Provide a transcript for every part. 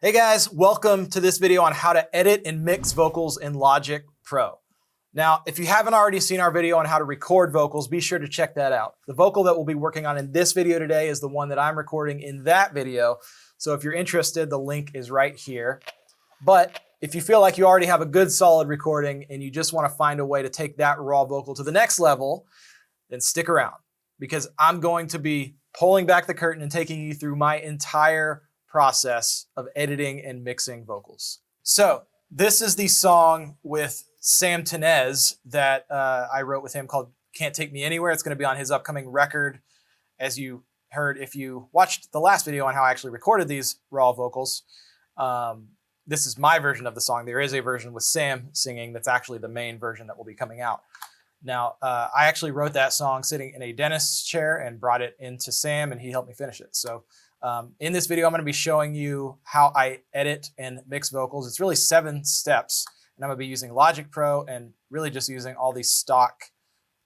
Hey guys, welcome to this video on how to edit and mix vocals in Logic Pro. Now, if you haven't already seen our video on how to record vocals, be sure to check that out. The vocal that we'll be working on in this video today is the one that I'm recording in that video. So if you're interested, the link is right here. But if you feel like you already have a good solid recording and you just want to find a way to take that raw vocal to the next level, then stick around because I'm going to be pulling back the curtain and taking you through my entire process of editing and mixing vocals. So this is the song with Sam Tenez that I wrote with him called Can't Take Me Anywhere. It's going to be on his upcoming record. As you heard, if you watched the last video on how I actually recorded these raw vocals, this is my version of the song. There is a version with Sam singing that's actually the main version that will be coming out. Now, I actually wrote that song sitting in a dentist's chair and brought it into Sam and he helped me finish it. So in this video, I'm going to be showing you how I edit and mix vocals. It's really 7 steps, and I'm going to be using Logic Pro and really just using all these stock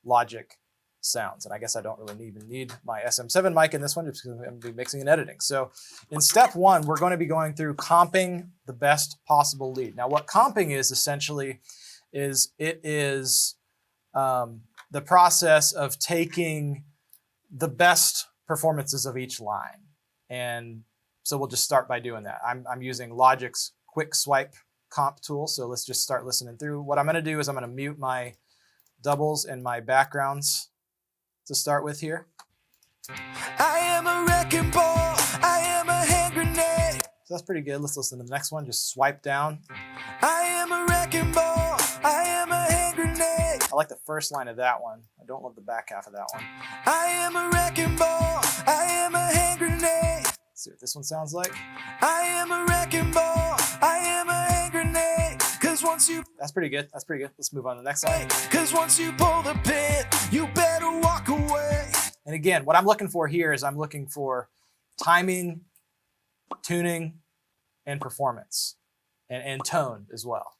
Logic sounds. And I guess I don't really even need my SM7 mic in this one just because I'm going to be mixing and editing. So in step 1, we're going to be going through comping the best possible lead. Now, what comping is essentially is it is the process of taking the best performances of each line. And so we'll just start by doing that. I'm using Logic's quick swipe comp tool. So let's just start listening through. What I'm going to do is I'm going to mute my doubles and my backgrounds to start with here. I am a wrecking ball. I am a hand grenade. So that's pretty good. Let's listen to the next one. Just swipe down. I am a wrecking ball. I am a hand grenade. I like the first line of that one. I don't love the back half of that one. I am a wrecking ball. I am a hand grenade. Let's see what this one sounds like. I am a wrecking ball. I am a hand grenade. Cause once you That's pretty good. That's pretty good. Let's move on to the next line. Cause once you pull the pin, you better walk away. And again, what I'm looking for here is I'm looking for timing, tuning, and performance, and tone as well.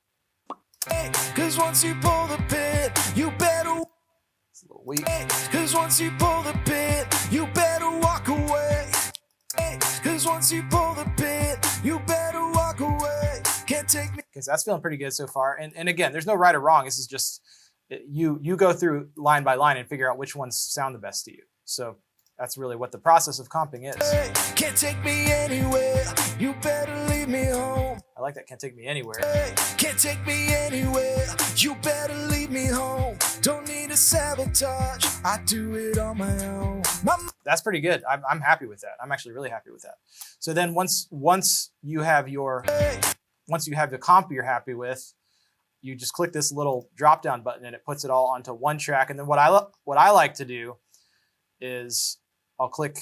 Cause once you pull the pin, you better. It's a little weak. Cause once you pull the pin, you better walk away. Cause once you pull the pin, you better walk away. Can't take me. Okay, so that's feeling pretty good so far. And again, there's no right or wrong. This is just, you go through line by line and figure out which ones sound the best to you. So that's really what the process of comping is. Can't take me anywhere. You better leave me home. I like that, can't take me anywhere. Can't take me anywhere. You better leave me home. Don't need a sabotage. I do it on my own. That's pretty good. I'm happy with that. I'm actually really happy with that. So then once you have the comp you're happy with, you just click this little drop down button and it puts it all onto one track. And then what I like to do is I'll click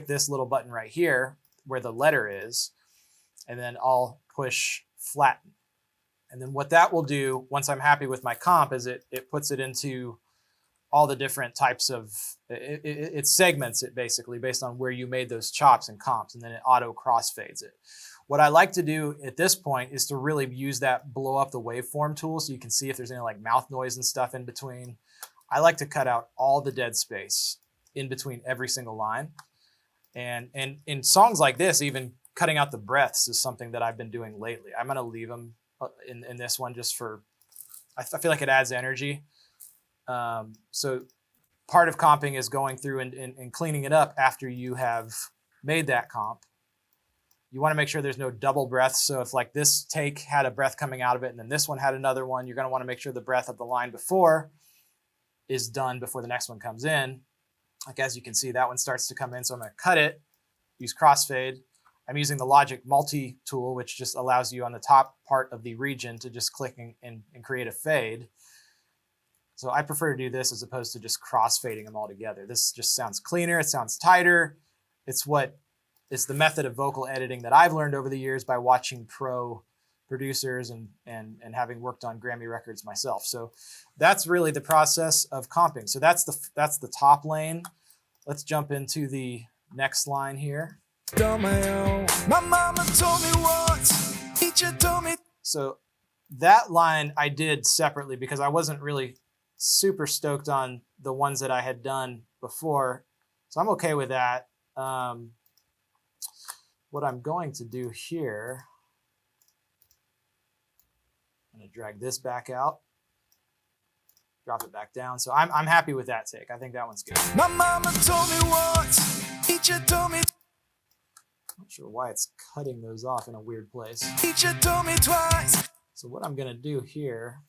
this little button right here where the letter is, and then I'll push flatten. And then what that will do once I'm happy with my comp is it puts it into all the different types of, it segments it basically based on where you made those chops and comps, and then it auto crossfades it. What I like to do at this point is to really use that blow up the waveform tool so you can see if there's any like mouth noise and stuff in between. I like to cut out all the dead space in between every single line. And in songs like this, even cutting out the breaths is something that I've been doing lately. I'm going to leave them in this one just for, I feel like it adds energy. So part of comping is going through and cleaning it up after you have made that comp. You want to make sure there's no double breaths. So if like this take had a breath coming out of it and then this one had another one, you're going to want to make sure the breath of the line before is done before the next one comes in. Like as you can see, that one starts to come in. So I'm going to cut it, use crossfade. I'm using the Logic multi tool, which just allows you on the top part of the region to just click and create a fade. So I prefer to do this as opposed to just crossfading them all together. This just sounds cleaner. It sounds tighter. It's the method of vocal editing that I've learned over the years by watching pro producers and having worked on Grammy records myself. So that's really the process of comping. So that's the top lane. Let's jump into the next line here. On my own. My mama told me once. Teacher told me. So that line I did separately because I wasn't really super stoked on the ones that I had done before. So I'm okay with that. What what I'm going to do here, I'm going to drag this back out, drop it back down. So I'm happy with that take. I think that one's good. My mama told me once, teacher told me, Not sure why it's cutting those off in a weird place. teacher told me twice. So what I'm going to do here,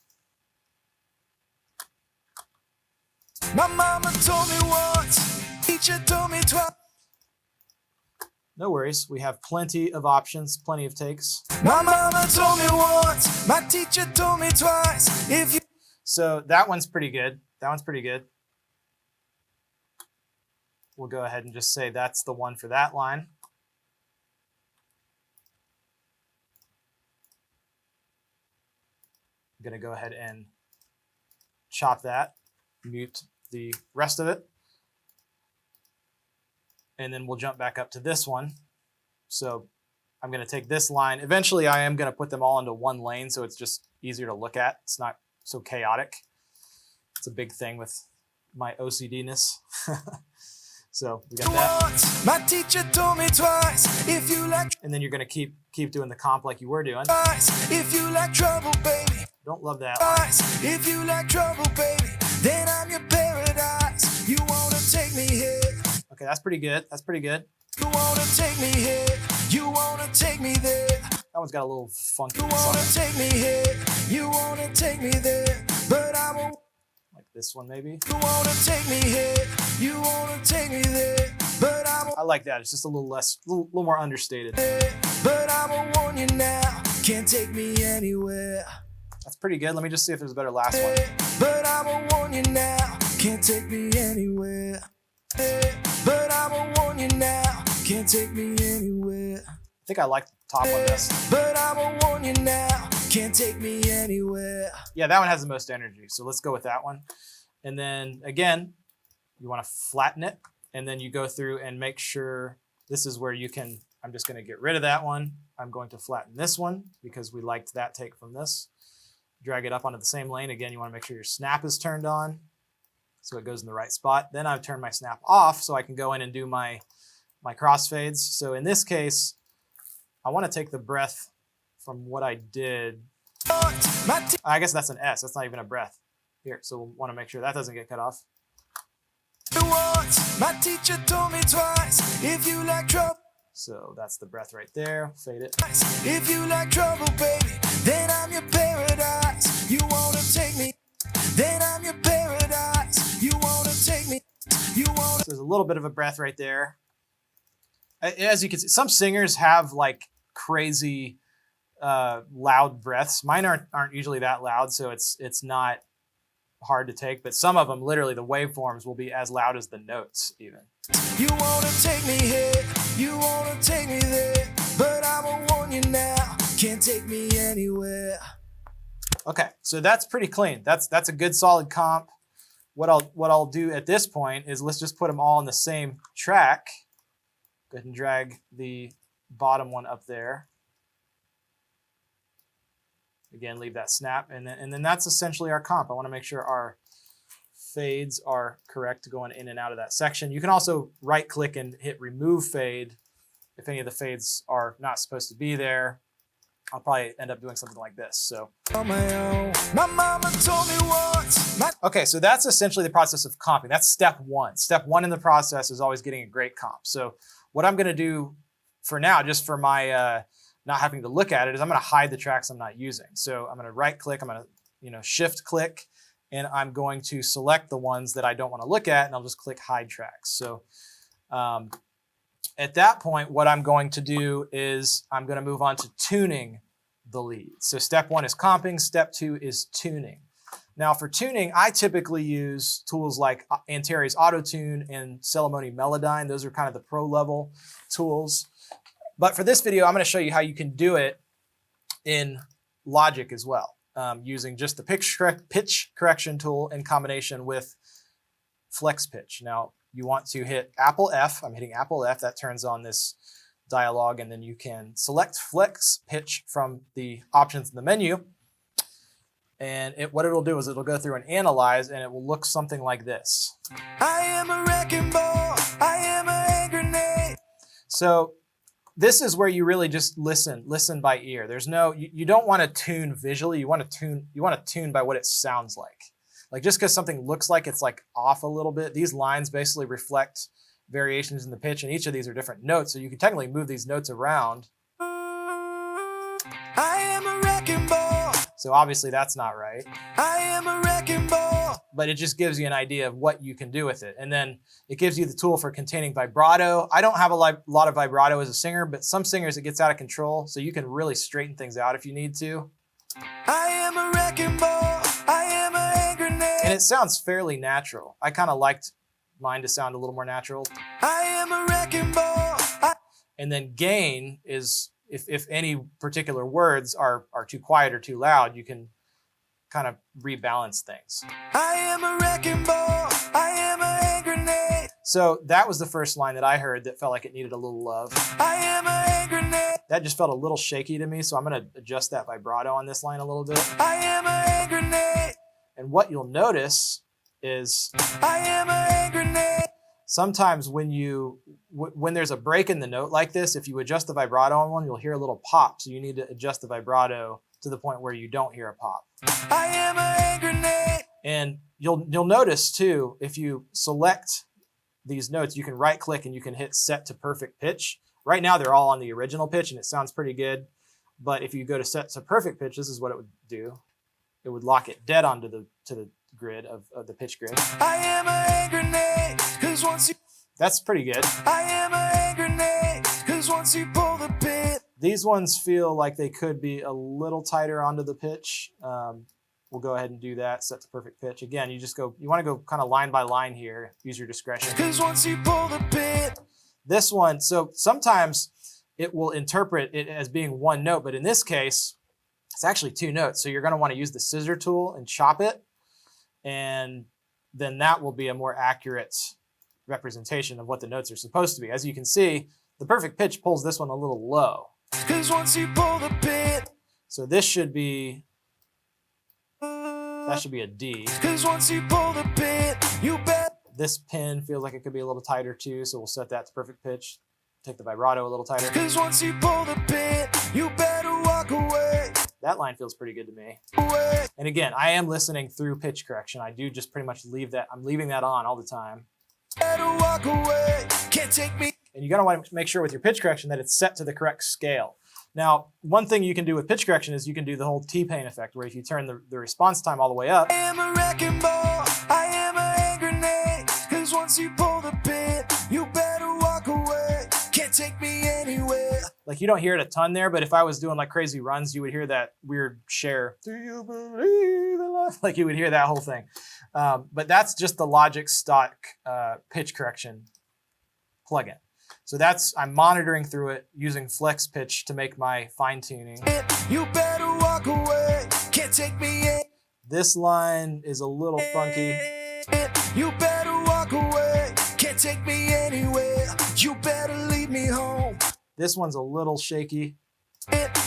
My mama told me once, teacher told me twice. no worries. We have plenty of options, plenty of takes. My mama told me once, my teacher told me twice. If you So that one's pretty good. That one's pretty good. We'll go ahead and just say that's the one for that line. I'm going to go ahead and chop that, mute the rest of it. And then we'll jump back up to this one. So I'm going to take this line. Eventually, I am going to put them all into one lane so it's just easier to look at. It's not so chaotic. It's a big thing with my OCD-ness. So we got that. once, my teacher told me twice. If you like And then you're going to keep doing the comp like you were doing. twice, if you like trouble, baby. Don't love that. Twice, if you like trouble, baby, then I'm your paradise. You wanna take me here? Okay, that's pretty good. That's pretty good. You wanna take me here? You wanna take me there? That one's got a little funky. You wanna take me here? You wanna take me there? But I won't. Like this one maybe. You wanna take me here? You wanna take me there? But I won't. I like that. It's just a little less, a little more understated. But I will warn you now. Can't take me anywhere. That's pretty good. Let me just see if there's a better last one. But I will warn you now. Can't take me anywhere. But I will warn you now. Can't take me anywhere. I think I like the top one best. But I will warn you now. Can't take me anywhere. Yeah, that one has the most energy. So let's go with that one. And then again, you want to flatten it. And then you go through and make sure this is where you can, I'm just going to get rid of that one. I'm going to flatten this one because we liked that take from this. Drag it up onto the same lane. Again, you want to make sure your snap is turned on so it goes in the right spot. Then I've turned my snap off so I can go in and do my crossfades. So in this case, I want to take the breath from what I did. I guess that's an S. That's not even a breath. Here, so we'll want to make sure that doesn't get cut off. My teacher told me twice. If you like trouble. So that's the breath right there. Fade it. If you like trouble, baby, then I'm your paradise. You wanna take me, then I'm your paradise. You wanna take me, you wanna. So there's a little bit of a breath right there. As you can see, some singers have like crazy loud breaths. Mine aren't usually that loud, so it's not hard to take. But some of them, literally, the waveforms will be as loud as the notes even. You wanna take me here, you wanna take me there, but I will warn you now, can't take me anywhere. Okay, so that's pretty clean. That's a good solid comp. What I'll do at this point is let's just put them all on the same track. Go ahead and drag the bottom one up there. Again, leave that snap, and then that's essentially our comp. I want to make sure our fades are correct going in and out of that section. You can also right click and hit remove fade if any of the fades are not supposed to be there. I'll probably end up doing something like this. So On my own, my mama told me once. okay, so that's essentially the process of comping. That's step one. Step one in the process is always getting a great comp. So what I'm going to do for now, just for my not having to look at it, is I'm going to hide the tracks I'm not using. So I'm going to right click, I'm going to shift click, and I'm going to select the ones that I don't want to look at, and I'll just click hide tracks. So at that point, what I'm going to do is I'm going to move on to tuning the lead. So step one is comping, step two is tuning. Now for tuning, I typically use tools like Antares Auto Tune and Celemony Melodyne. Those are kind of the pro level tools. But for this video, I'm going to show you how you can do it in Logic as well, using just the pitch correction tool in combination with flex pitch. Now you want to hit Apple F. I'm hitting Apple F. That turns on this dialog, and then you can select flex pitch from the options in the menu. And what it'll do is it'll go through and analyze, and it will look something like this. I am a wrecking ball. I am a hand grenade. So this is where you really just listen by ear. There's no, you don't want to tune visually. You want to tune by what it sounds like. Like just because something looks like it's like off a little bit, these lines basically reflect variations in the pitch, and each of these are different notes. So you can technically move these notes around. I am a wrecking ball. So obviously that's not right. I am a wrecking ball. But it just gives you an idea of what you can do with it. And then it gives you the tool for containing vibrato. I don't have a lot of vibrato as a singer, but some singers it gets out of control. So you can really straighten things out if you need to. I am a wrecking ball. I am a hand grenade. And it sounds fairly natural. I kind of liked mine to sound a little more natural. I am a wrecking ball. And then gain is, if any particular words are too quiet or too loud, you can kind of rebalance things. I am a wrecking ball. I am a hand grenade. So that was the first line that I heard that felt like it needed a little love. I am a hand grenade. That just felt a little shaky to me, so I'm going to adjust that vibrato on this line a little bit. I am a hand grenade. And what you'll notice is I am a hand grenade. sometimes when there's a break in the note like this, if you adjust the vibrato on one, you'll hear a little pop. So you need to adjust the vibrato to the point where you don't hear a pop. I am a hand grenade. And you'll notice too, if you select these notes, you can right click and you can hit set to perfect pitch. Right now they're all on the original pitch and it sounds pretty good. But if you go to set to perfect pitch, this is what it would do. It would lock it dead onto the grid of the pitch grid. I am a hand grenade. 'Cause once you That's pretty good. I am a hand grenade. 'Cause once you pull the pin. These ones feel like they could be a little tighter onto the pitch. We'll go ahead and do that, set to perfect pitch. Again, you want to go kind of line by line here, use your discretion. 'Cause once you pull the pin. This one, so sometimes it will interpret it as being one note, but in this case, it's actually two notes. So you're going to want to use the scissor tool and chop it. And then that will be a more accurate representation of what the notes are supposed to be. As you can see, the perfect pitch pulls this one a little low. 'Cause once you pull the pin. So this should be, that should be a D. 'Cause once you pull the pin, you bet. This pin feels like it could be a little tighter too, so we'll set that to perfect pitch. Take the vibrato a little tighter. 'Cause once you pull the pin, you better walk away. That line feels pretty good to me. Away. And again, I am listening through pitch correction. I do just pretty much I'm leaving that on all the time. Better walk away. Can't take me. And you're gonna want to make sure with your pitch correction that it's set to the correct scale. Now, one thing you can do with pitch correction is you can do the whole T-Pain effect, where if you turn the response time all the way up, I am a wrecking ball. I am a hand grenade. 'Cause once you pull the pin, you better walk away. Can't take me anywhere. like you don't hear it a ton there, but if I was doing like crazy runs, you would hear that weird share. Do you believe in love? Like you would hear that whole thing. But that's just the Logic stock pitch correction plugin. So I'm monitoring through it using flex pitch to make my fine tuning. You better walk away. Can't take me in. This line is a little funky. You better walk away. Can't take me anywhere. You better leave me home. This one's a little shaky.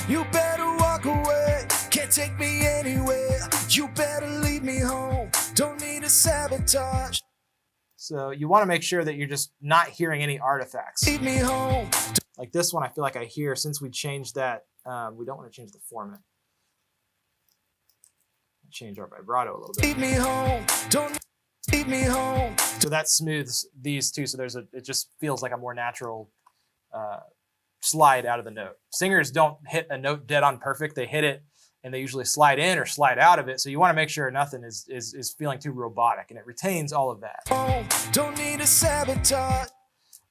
You better walk away. Can't take me anywhere. You better leave me home. Don't need a sabotage. So you want to make sure that you're just not hearing any artifacts. Leave me home. Like this one, I feel like I hear, since we changed that, we don't want to change the format. Change our vibrato a little bit. Leave me home. Don't leave me home. So that smooths these two. So it just feels like a more natural slide out of the note. Singers don't hit a note dead on perfect. They hit it and they usually slide in or slide out of it. So you want to make sure nothing is feeling too robotic, and it retains all of that. Don't need a sabotage.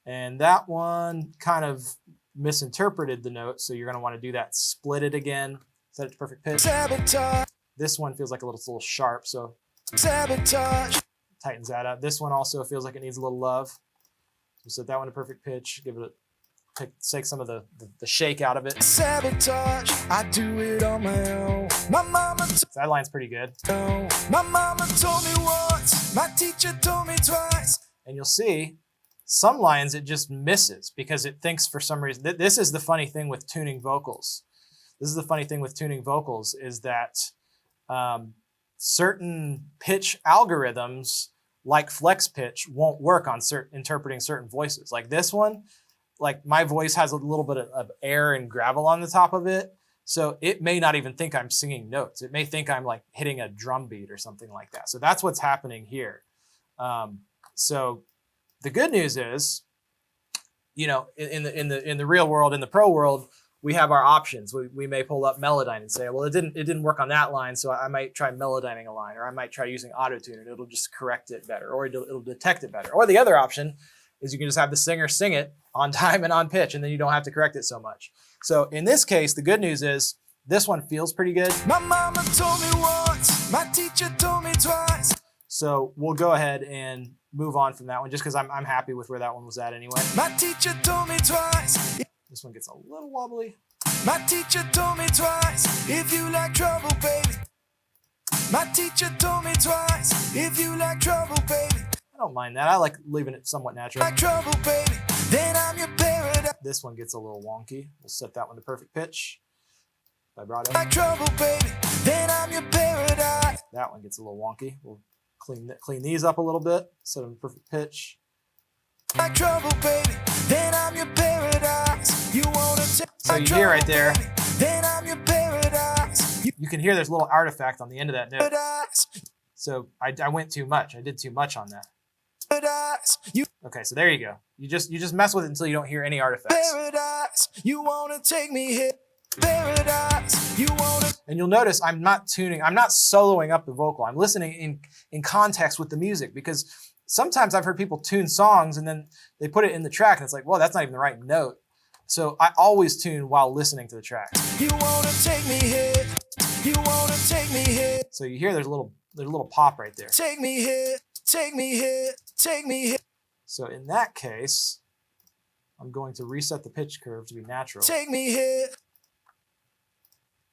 And that one kind of misinterpreted the note. So you're going to want to do that, split it again, set it to perfect pitch. Sabotage. This one feels like it's a little sharp, so Sabotage. tightens that up. This one also feels like it needs a little love. So set that one to perfect pitch, take some of the shake out of it. Sabotage. I do it on my own. My mama That line's pretty good. My mama told me once. My teacher told me twice. And you'll see some lines it just misses because it thinks for some reason. This is the funny thing with tuning vocals. This is the funny thing with tuning vocals is that certain pitch algorithms like flex pitch won't work on interpreting certain voices. Like this one, like my voice has a little bit of air and gravel on the top of it. So it may not even think I'm singing notes. It may think I'm like hitting a drum beat or something like that. So that's what's happening here. So the good news is, you know, in the real world, in the pro world, we have our options. We may pull up Melodyne and say, well, it didn't work on that line, so I might try Melodyning a line, or I might try using auto-tune and it'll just correct it better, or it'll detect it better. Or the other option is you can just have the singer sing it on time and on pitch, and then you don't have to correct it so much. So in this case, the good news is this one feels pretty good. My mama told me once, my teacher told me twice. So we'll go ahead and move on from that one, just because I'm happy with where that one was at anyway. My teacher told me twice. This one gets a little wobbly. My teacher told me twice, if you like trouble, baby. My teacher told me twice, if you like trouble, baby. I don't mind that. I like leaving it somewhat natural. Like trouble, baby, then I'm your paradise. This one gets a little wonky. We'll set that one to perfect pitch. Vibrato. Like trouble, baby, then I'm your paradise. That one gets a little wonky. We'll clean these up a little bit. Set them to perfect pitch. Like trouble, baby, then I'm your paradise. You wanna take So you hear right there, then I'm your paradise. you can hear there's a little artifact on the end of that note. Paradise. So I went too much. I did too much on that. Paradise. You Okay, so there you go. You just mess with it until you don't hear any artifacts. paradise. You wanna take me here. Paradise. You wanna And you'll notice I'm not soloing up the vocal. I'm listening in context with the music, because sometimes I've heard people tune songs and then they put it in the track and it's like, well, that's not even the right note. So I always tune while listening to the track. You wanna take me here. You wanna take me here. So you hear there's a little pop right there. Take me here. Take me here. Take me here. So in that case, I'm going to reset the pitch curve to be natural. Take me here.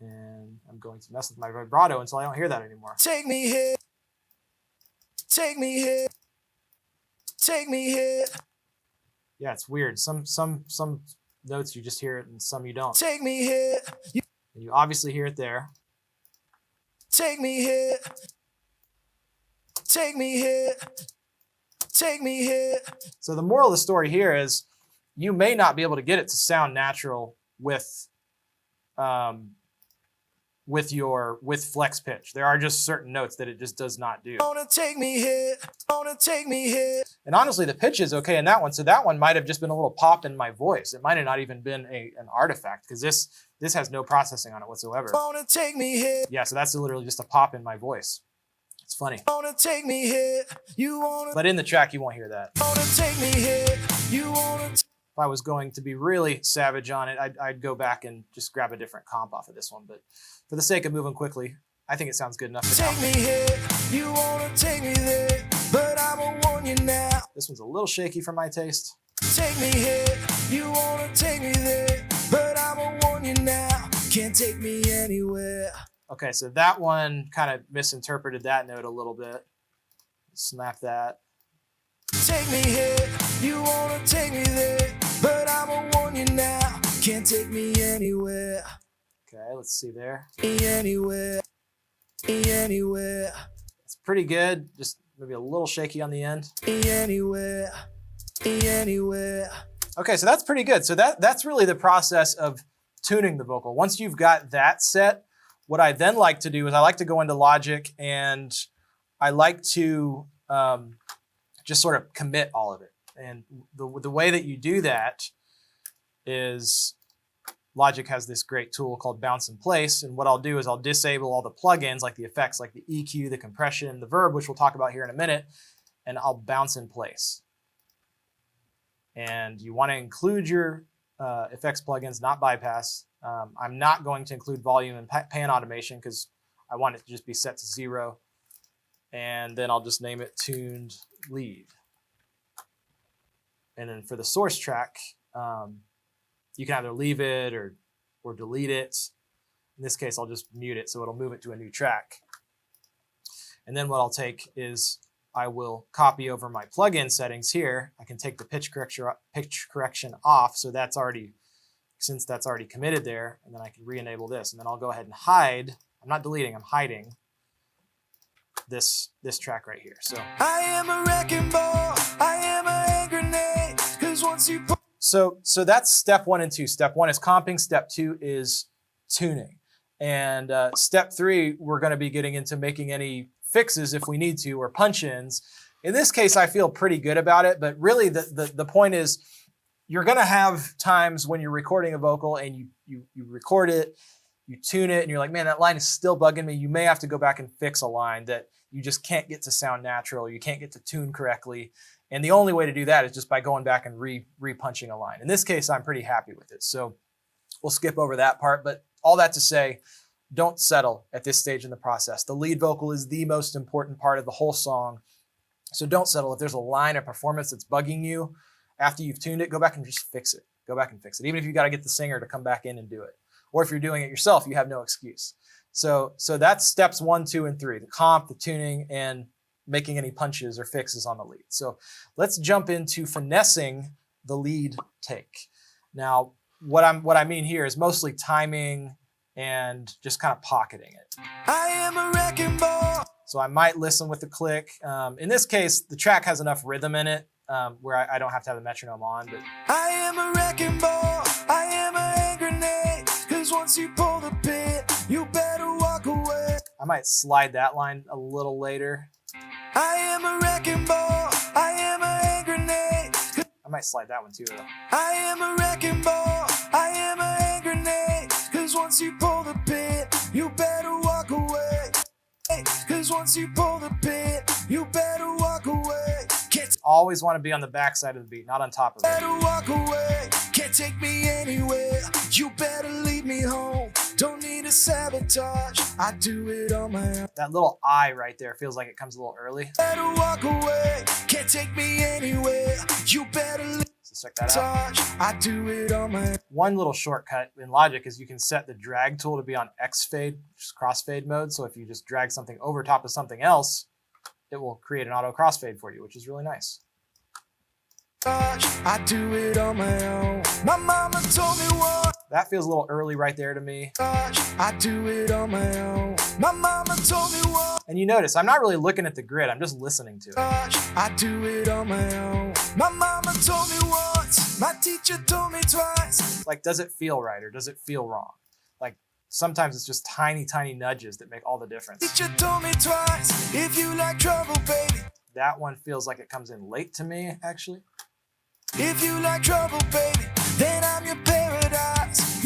And I'm going to mess with my vibrato until I don't hear that anymore. Take me here. Take me here. Take me here. Yeah, it's weird. Some notes you just hear it and some you don't. Take me here. And you obviously hear it there. Take me here. Take me here. Take me here. So the moral of the story here is you may not be able to get it to sound natural with flex pitch. There are just certain notes that it just does not do. Wanna take me here. Wanna take me here. And honestly, the pitch is okay in that one. So that one might have just been a little pop in my voice. It might have not even been an artifact, because this has no processing on it whatsoever. Wanna take me here. Yeah, so that's literally just a pop in my voice. It's funny. Wanna take me here. You wanna But in the track, you won't hear that. take me here. You wanna If I was going to be really savage on it, I'd go back and just grab a different comp off of this one. But for the sake of moving quickly, I think it sounds good enough for take now. me here. You wanna take me there. But I'ma warn you now. This one's a little shaky for my taste. Take me here. You wanna take me there. But I'ma warn you now. Can't take me anywhere. Okay, so that one kind of misinterpreted that note a little bit. Snap that. Take me here. You wanna take me there. But I'ma warn you now. Can't take me anywhere. Okay, let's see there. Anywhere. Anywhere. It's pretty good, just maybe a little shaky on the end. Anywhere. Anywhere. Okay, so that's pretty good. So that's really the process of tuning the vocal. Once you've got that set, what I then like to do is I like to go into Logic and I like to just sort of commit all of it. And the way that you do that is Logic has this great tool called Bounce in Place. And what I'll do is I'll disable all the plugins, like the effects, like the EQ, the compression, the verb, which we'll talk about here in a minute, and I'll bounce in place. And you want to include your effects plugins, not bypass. I'm not going to include volume and pan automation because I want it to just be set to 0. And then I'll just name it tuned lead. And then for the source track, you can either leave it or delete it. In this case, I'll just mute it so it'll move it to a new track. And then what I'll take is I will copy over my plugin settings here. I can take the pitch correction off, so that's already, since that's already committed there, and then I can re-enable this. And then I'll go ahead and hide. I'm not deleting, I'm hiding this track right here. So I am a wrecking ball. I am a hand grenade. 'Cause once you So that's step 1 and 2. Step 1 is comping. Step 2 is tuning. And step 3, we're going to be getting into making any fixes if we need to, or punch-ins. In this case, I feel pretty good about it, but really the point is you're going to have times when you're recording a vocal and you record it, you tune it, and you're like, man, that line is still bugging me. You may have to go back and fix a line that you just can't get to sound natural, you can't get to tune correctly. And the only way to do that is just by going back and re-punching a line. In this case, I'm pretty happy with it. So we'll skip over that part, but all that to say, don't settle at this stage in the process. The lead vocal is the most important part of the whole song. So don't settle. If there's a line of performance that's bugging you after you've tuned it, go back and just fix it. Go back and fix it. Even if you got to get the singer to come back in and do it. Or if you're doing it yourself, you have no excuse. So that's steps 1, 2, and 3, the comp, the tuning, and making any punches or fixes on the lead. So let's jump into finessing the lead take. Now, what I mean here is mostly timing and just kind of pocketing it. I am a wrecking ball. So I might listen with the click. In this case, the track has enough rhythm in it where I don't have to have the metronome on. But I am a wrecking ball. I am a hand grenade. Cause once you pull the pin, you better walk away. I might slide that line a little later. I am a wrecking ball. I am a hand grenade. I might slide that one too, though. I am a wrecking ball. I am a hand grenade. Cause once you pull the pin, you better walk away. Cause once you pull the pin, you better walk away. Always want to be on the back side of the beat, not on top of it. Better walk away. Can't take me anywhere. You better lead me home. Don't need a sabotage. I do it on my own. That little I right there feels like it comes a little early. Better walk away. Can't take me anywhere. You better lead. So check that out. I do it on my own. One little shortcut in Logic is you can set the drag tool to be on X fade, just crossfade mode. So if you just drag something over top of something else, it will create an auto crossfade for you, which is really nice. I do it on my own. My mama told me what. That feels a little early right there to me. I do it on my own. My mama told me what. And you notice, I'm not really looking at the grid, I'm just listening to it. I do it on my own. My mama told me once. My teacher told me twice. Like, does it feel right or does it feel wrong? Like, sometimes it's just tiny, tiny nudges that make all the difference. Teacher told me twice. If you like trouble, baby. That one feels like it comes in late to me, actually. If you like trouble, baby, then I'm your paradise.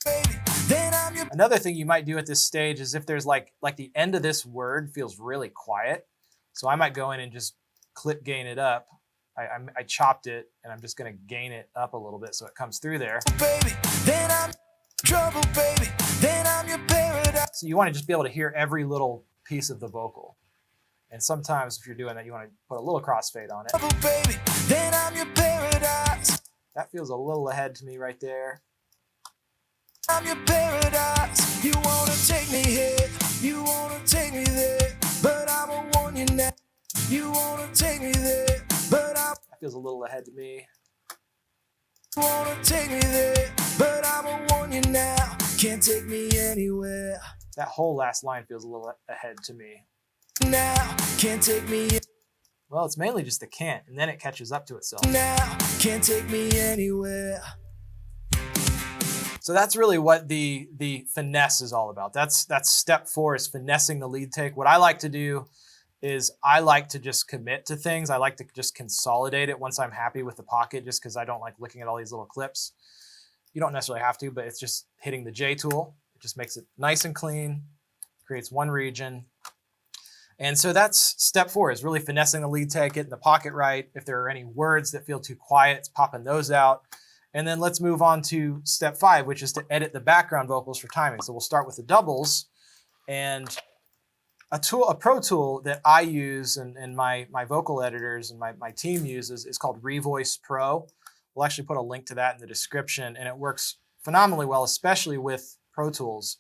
Baby, then I'm your... Another thing you might do at this stage is if there's like the end of this word feels really quiet. So I might go in and just clip gain it up. I chopped it and I'm just gonna gain it up a little bit so it comes through there. Baby, then I'm trouble, baby, then I'm your paradise. So you wanna just be able to hear every little piece of the vocal. And sometimes if you're doing that, you wanna put a little crossfade on it. Trouble, baby, then I'm your paradise. That feels a little ahead to me right there. I'm your paradise. You wanna take me here, you wanna take me there, but I'ma warn you now. You wanna take me there, but that feels a little ahead to me. You wanna take me there, but I'ma warn you now. Can't take me anywhere. That whole last line feels a little ahead to me. Now, can't take me. Well, it's mainly just the can't, and then it catches up to itself. Now, can't take me anywhere. So that's really what the finesse is all about. That's step 4 is finessing the lead take. What I like to do is I like to just commit to things. I like to just consolidate it once I'm happy with the pocket, just because I don't like looking at all these little clips. You don't necessarily have to, but it's just hitting the J tool. It just makes it nice and clean, creates one region. And so that's step 4 is really finessing the lead take, getting the pocket right. If there are any words that feel too quiet, it's popping those out. And then let's move on to step 5, which is to edit the background vocals for timing. So we'll start with the doubles. And a pro tool that I use and my vocal editors and my team uses is called Revoice Pro. We'll actually put a link to that in the description, and it works phenomenally well, especially with Pro Tools.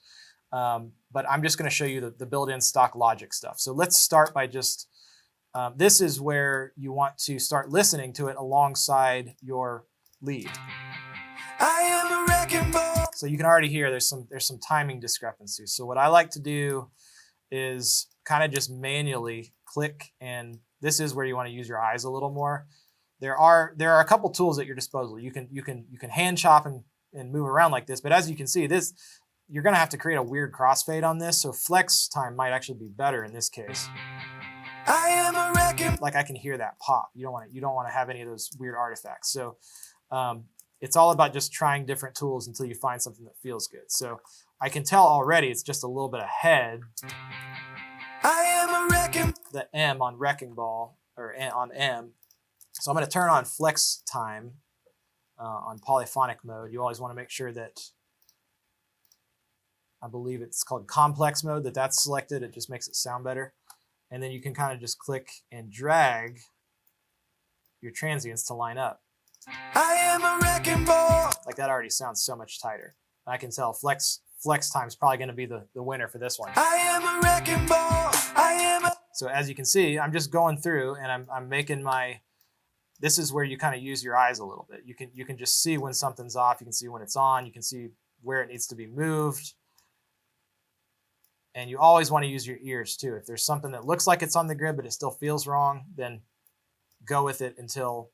But I'm just going to show you the built-in stock Logic stuff. So let's start by just, this is where you want to start listening to it alongside your lead. I am a wrecking ball. So you can already hear there's some timing discrepancies. So what I like to do is kind of just manually click, and this is where you want to use your eyes a little more. there are a couple tools at your disposal. You can hand chop and move around like this, but as you can see, this you're gonna have to create a weird crossfade on this, so flex time might actually be better in this case. I am a wrecking. Like I can hear that pop. You don't want to have any of those weird artifacts. So it's all about just trying different tools until you find something that feels good. So I can tell already it's just a little bit ahead. I am a wrecking. The M on Wrecking Ball, or on M. So I'm going to turn on flex time on polyphonic mode. You always want to make sure that, I believe it's called complex mode, that's selected. It just makes it sound better. And then you can kind of just click and drag your transients to line up. I am a wrecking ball. Like that already sounds so much tighter. I can tell flex time is probably going to be the winner for this one. I am a wrecking ball. I am a... So as you can see, I'm just going through and I'm making my, this is where you kind of use your eyes a little bit. You can just see when something's off. You can see when it's on. You can see where it needs to be moved. And you always want to use your ears too. If there's something that looks like it's on the grid, but it still feels wrong, then go with it until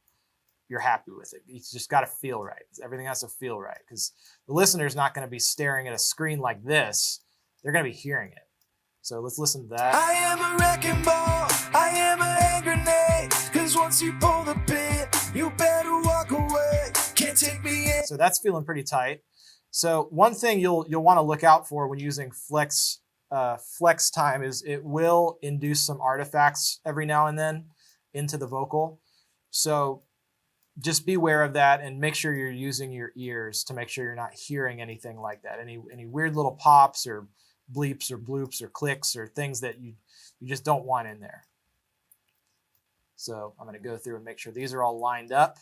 you're happy with it. You just got to feel right. Everything has to feel right, because the listener's not going to be staring at a screen like this. They're going to be hearing it. So let's listen to that. I am a wrecking ball. I am a hand grenade. Cause once you pull the pin, you better walk away. Can't take me in. So that's feeling pretty tight. So one thing you'll want to look out for when using flex time is it will induce some artifacts every now and then into the vocal. So just beware of that and make sure you're using your ears to make sure you're not hearing anything like that. Any weird little pops or bleeps or bloops or clicks or things that you just don't want in there. So I'm going to go through and make sure these are all lined up.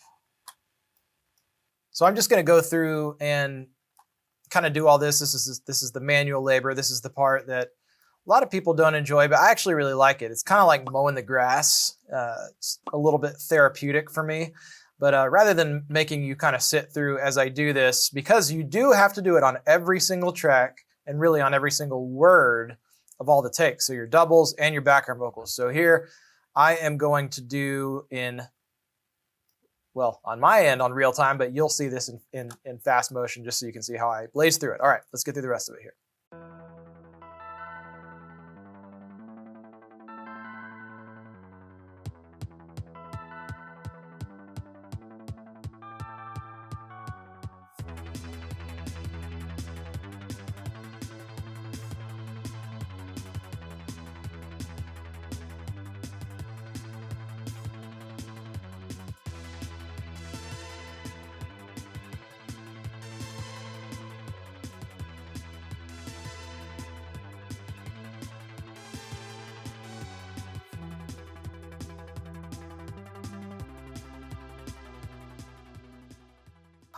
So I'm just going to go through and kind of do all this. This is the manual labor. This is the part that a lot of people don't enjoy, but I actually really like it. It's kind of like mowing the grass. It's a little bit therapeutic for me. But rather than making you kind of sit through as I do this, because you do have to do it on every single track and really on every single word of all the takes. So your doubles and your background vocals. So here I am going to do on my end on real time, but you'll see this in fast motion just so you can see how I blaze through it. All right, let's get through the rest of it here.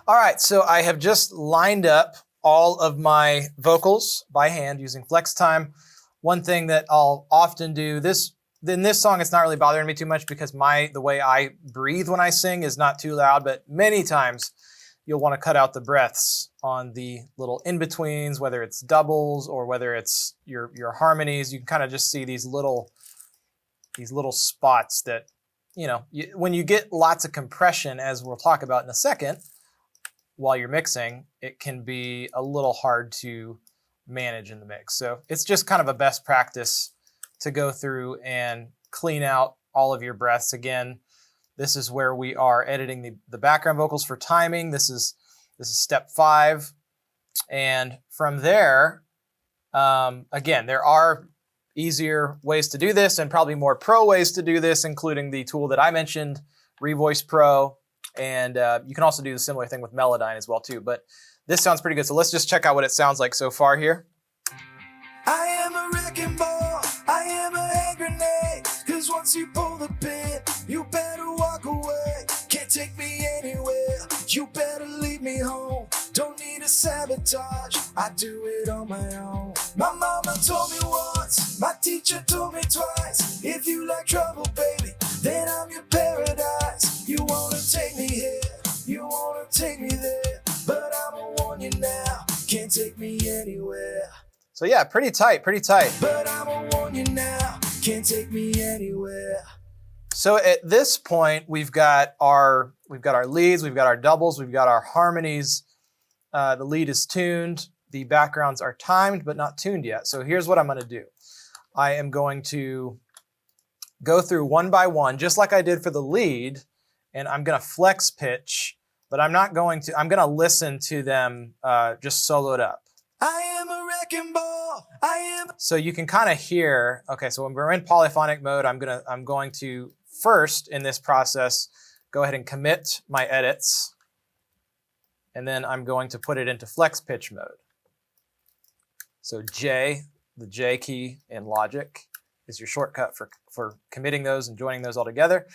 All right, so I have just lined up all of my vocals by hand using flex time. One thing that I'll often do, in this song it's not really bothering me too much because the way I breathe when I sing is not too loud, but many times you'll want to cut out the breaths on the little in-betweens, whether it's doubles or whether it's your harmonies. You can kind of just see these little spots that, when you get lots of compression, as we'll talk about in a second, while you're mixing, it can be a little hard to manage in the mix. So it's just kind of a best practice to go through and clean out all of your breaths. Again, this is where we are editing the background vocals for timing. This is step 5. And from there, again, there are easier ways to do this and probably more pro ways to do this, including the tool that I mentioned, Revoice Pro. And you can also do the similar thing with Melodyne as well too, but this sounds pretty good. So let's just check out what it sounds like so far here. I am a wrecking ball. I am a hand grenade. Cause once you pull the pin, you better walk away. Can't take me anywhere. You better leave me home. Don't need a sabotage. I do it on my own. My mama told me once. My teacher told me twice. If you like trouble, baby, then I'm your paradise. You wanna take me here, you wanna take me there, but I'ma warn you now, can't take me anywhere. So yeah, pretty tight, pretty tight. But I'ma warn you now, can't take me anywhere. So at this point, we've got our leads, we've got our doubles, we've got our harmonies. The lead is tuned. The backgrounds are timed, but not tuned yet. So here's what I'm going to do. I am going to go through one by one, just like I did for the lead, and I'm going to flex pitch, but I'm not going to, I'm going to listen to them just soloed up. I am a wrecking ball. I am. So you can kind of hear, okay, so when we're in polyphonic mode, I'm going to first in this process, go ahead and commit my edits, and then I'm going to put it into flex pitch mode. So J, the J key in Logic is your shortcut for committing those and joining those all together.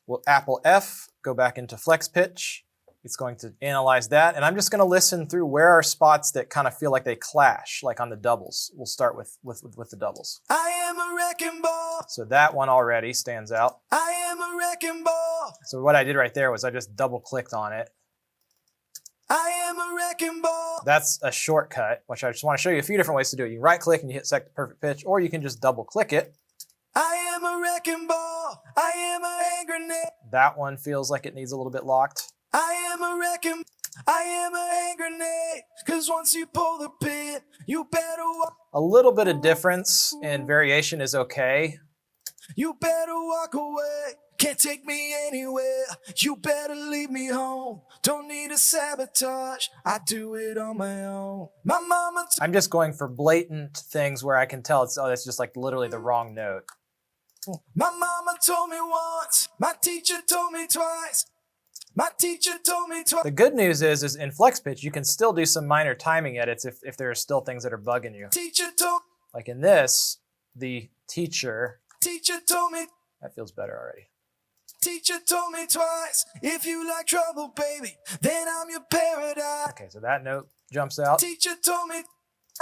We'll Apple F, go back into flex pitch. It's going to analyze that, and I'm just going to listen through where are spots that kind of feel like they clash, like on the doubles. We'll start with the doubles. I am a wrecking ball. So that one already stands out. I am a wrecking ball. So what I did right there was I just double clicked on it. I am a wrecking ball. That's a shortcut, which I just want to show you a few different ways to do it. You can right click and you hit select the perfect pitch, or you can just double click it. I am a wrecking ball. I am a hand grenade. That one feels like it needs a little bit locked. I am a wrecking. I am a hand grenade. Cause once you pull the pin, you better walk. A little bit of difference and variation is okay. You better walk away. Can't take me anywhere. You better leave me home. Don't need a sabotage. I do it on my own. My mama. I'm just going for blatant things where I can tell it's, oh, that's just like literally the wrong note. My mama told me once. My teacher told me twice. My teacher told me twice. The good news is in flex pitch, you can still do some minor timing edits if there are still things that are bugging you. Teacher told. Like in this, the teacher. Teacher told me. That feels better already. Teacher told me twice. If you like trouble, baby, then I'm your paradise. Okay, so that note jumps out. Teacher told me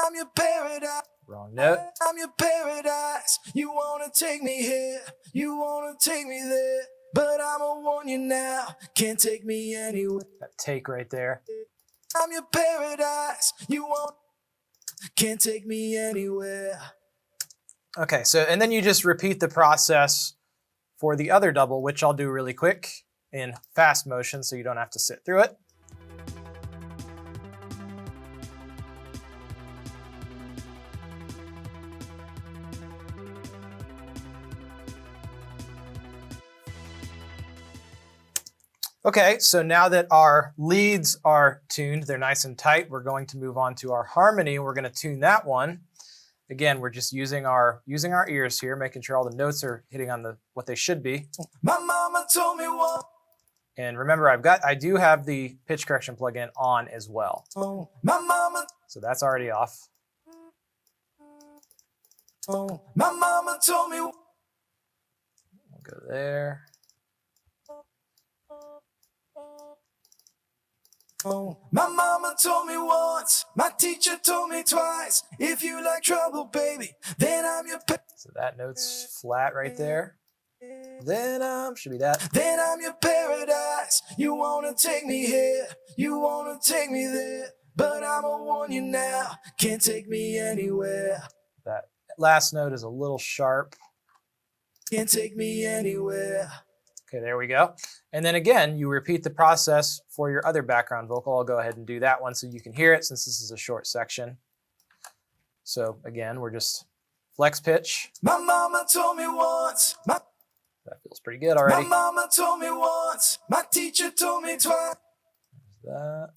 I'm your paradise. Wrong note. I'm your paradise. You wanna take me here, you wanna take me there, but I'ma warn you now, can't take me anywhere. That take right there. I'm your paradise. Can't take me anywhere. Okay, so and then you just repeat the process for the other double, which I'll do really quick in fast motion so you don't have to sit through it. Okay, so now that our leads are tuned, they're nice and tight, we're going to move on to our harmony. We're going to tune that one. Again, we're just using our ears here, making sure all the notes are hitting on what they should be. My mama told me what. And remember, I do have the pitch correction plugin on as well. Oh, my mama. So that's already off. Oh, my mama told me. We'll go there. Oh, my mama told me once, my teacher told me twice. If you like trouble, baby, then I'm your So that note's flat right there. Then should be that. Then I'm your paradise. You wanna take me here, you wanna take me there, but I'ma warn you now, can't take me anywhere. That last note is a little sharp. Can't take me anywhere. Okay, there we go. And then again, you repeat the process for your other background vocal. I'll go ahead and do that one so you can hear it since this is a short section. So again, we're just flex pitch. My mama told me once. That feels pretty good already. My mama told me once. My teacher told me twice. There's that.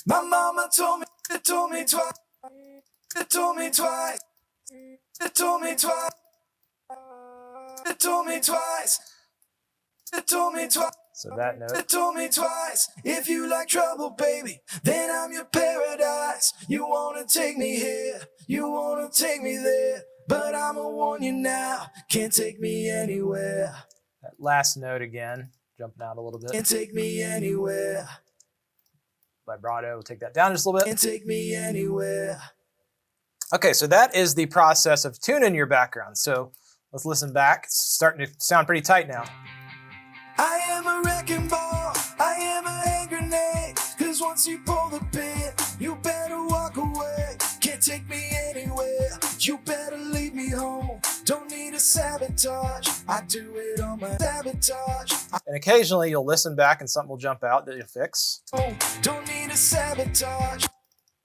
My mama told me twice. It told me twice. It told me twice. It told me twice. It told me twice. So that note. It told me twice. If you like trouble, baby, then I'm your paradise. You wanna take me here, you wanna take me there, but I'ma warn you now, can't take me anywhere. That last note again, jumping out a little bit. Can't take me anywhere. Vibrato, we'll take that down just a little bit. Can't take me anywhere. Okay, so that is the process of tuning your background. So let's listen back. It's starting to sound pretty tight now. I am a wrecking ball, I am a hand grenade, cause once you pull the pin, you better walk away. Can't take me anywhere, you better leave me home. Don't need a sabotage, I I do it on my sabotage. And occasionally you'll listen back and something will jump out that you'll fix. Don't need a sabotage.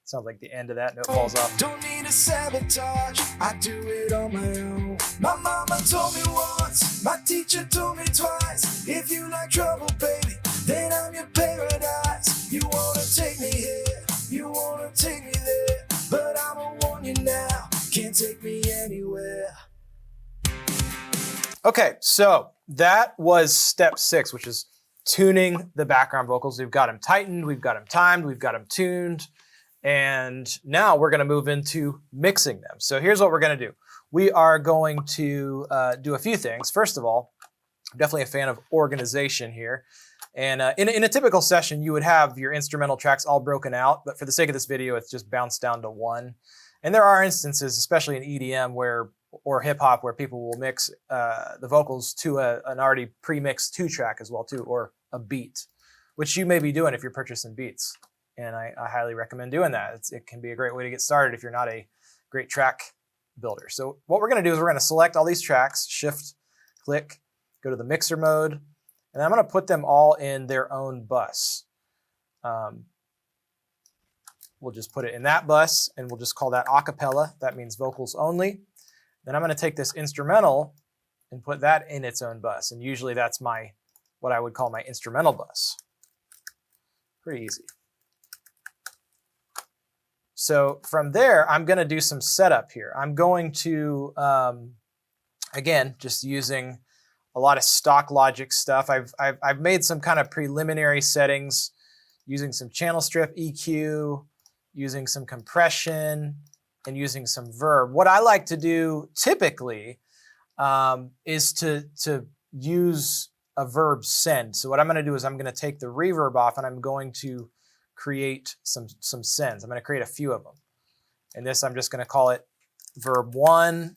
Sounds like the end of that note falls off. Don't need a sabotage. I do it on my own. My mama told me once, my teacher told me twice. If you like trouble, baby, then I'm your paradise. You wanna take me here, you wanna take me there, but I'ma warn you now, can't take me anywhere. Okay, so that was step 6, which is tuning the background vocals. We've got them tightened, we've got them timed, we've got them tuned. And now we're going to move into mixing them. So here's what we're going to do. We are going to do a few things. First of all, I'm definitely a fan of organization here. And in a typical session, you would have your instrumental tracks all broken out. But for the sake of this video, it's just bounced down to 1. And there are instances, especially in EDM or hip hop, where people will mix the vocals to an already pre-mixed 2-track as well too, or a beat, which you may be doing if you're purchasing beats. And I highly recommend doing that. It can be a great way to get started if you're not a great track builder. So what we're going to do is we're going to select all these tracks, shift, click, go to the mixer mode, and I'm going to put them all in their own bus. We'll just put it in that bus, and we'll just call that acapella. That means vocals only. Then I'm going to take this instrumental and put that in its own bus. And usually that's what I would call my instrumental bus. Pretty easy. So from there, I'm going to do some setup here. I'm going to, again, just using a lot of stock Logic stuff. I've made some kind of preliminary settings using some channel strip EQ, using some compression, and using some verb. What I like to do typically is to use a verb send. So what I'm going to do is I'm going to take the reverb off and I'm going to create some sends. I'm going to create a few of them. And this, I'm just going to call it verb 1.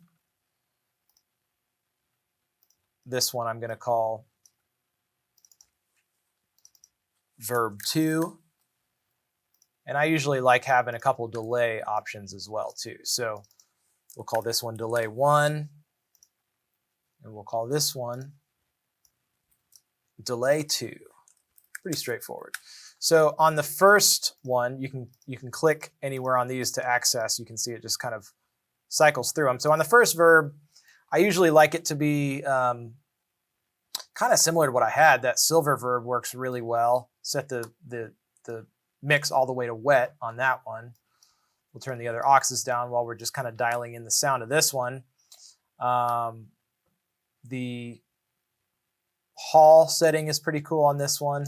This one I'm going to call verb 2. And I usually like having a couple delay options as well too. So we'll call this one delay 1. And we'll call this one delay 2. Pretty straightforward. So on the first one, you can click anywhere on these to access. You can see it just kind of cycles through them. So on the first verb, I usually like it to be kind of similar to what I had. That silver verb works really well. Set the mix all the way to wet on that one. We'll turn the other auxes down while we're just kind of dialing in the sound of this one. The hall setting is pretty cool on this one.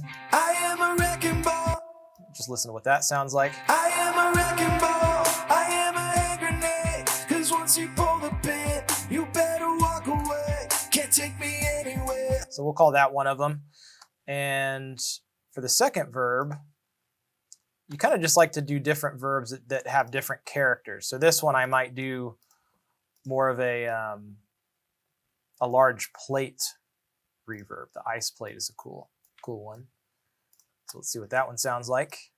Just listen to what that sounds like. I am a wrecking ball, I am a hand grenade, 'cause once you pull the pin, you better walk away, can't take me anywhere. So we'll call that one of them. And for the second verb, you kind of just like to do different verbs that have different characters. So this one I might do more of a large plate reverb. The ice plate is a cool one. So let's see what that one sounds like.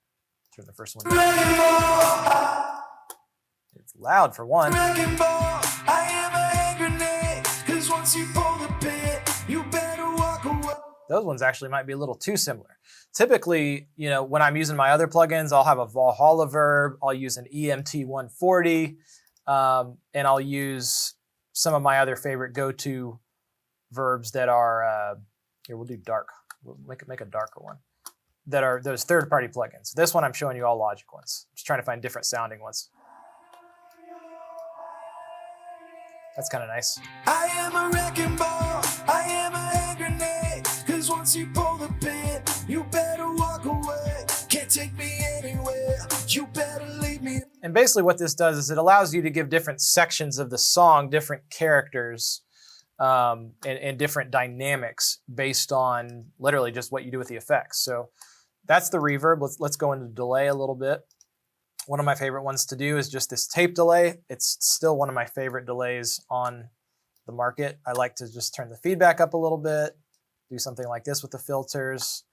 Turn the first one down. It's loud for one. Those ones actually might be a little too similar. Typically, when I'm using my other plugins, I'll have a Valhalla verb, I'll use an EMT 140, and I'll use some of my other favorite go-to verbs that are, here, we'll do dark. We'll make a darker one. That are those third-party plugins. This one I'm showing you all Logic ones. Just trying to find different sounding ones. That's kind of nice. I am a wrecking ball, I am a hand grenade, 'cause once you pull the pin, you better walk away, can't take me anywhere, you better leave me. And basically what this does is it allows you to give different sections of the song different characters and different dynamics based on literally just what you do with the effects. So that's the reverb. Let's go into delay a little bit. One of my favorite ones to do is just this tape delay. It's still one of my favorite delays on the market. I like to just turn the feedback up a little bit, do something like this with the filters,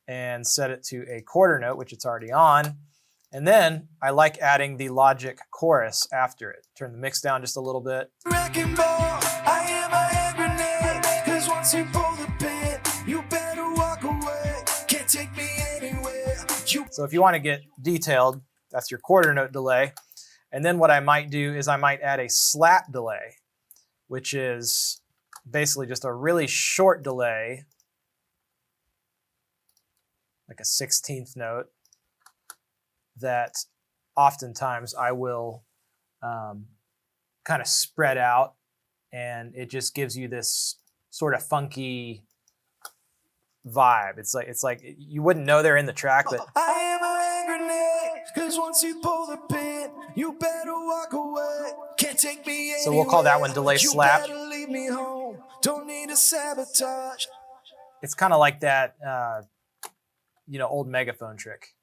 and set it to a quarter note, which it's already on. And then I like adding the Logic chorus after it. Turn the mix down just a little bit. Wrecking ball, I am a hand grenade, once you pull the pin, you better walk away. Can't take me anywhere. So if you want to get detailed, that's your quarter note delay. And then what I might do is I might add a slap delay, which is basically just a really short delay, like a 16th note, that oftentimes I will kind of spread out, and it just gives you this sort of funky vibe. It's like you wouldn't know they're in the track, but I am a hand grenade, 'cause once you pull the pin, you better walk away. Can't take me anywhere. So we'll call that one delay slap. You better leave me home. Don't need to sabotage. It's kind of like that, old megaphone trick.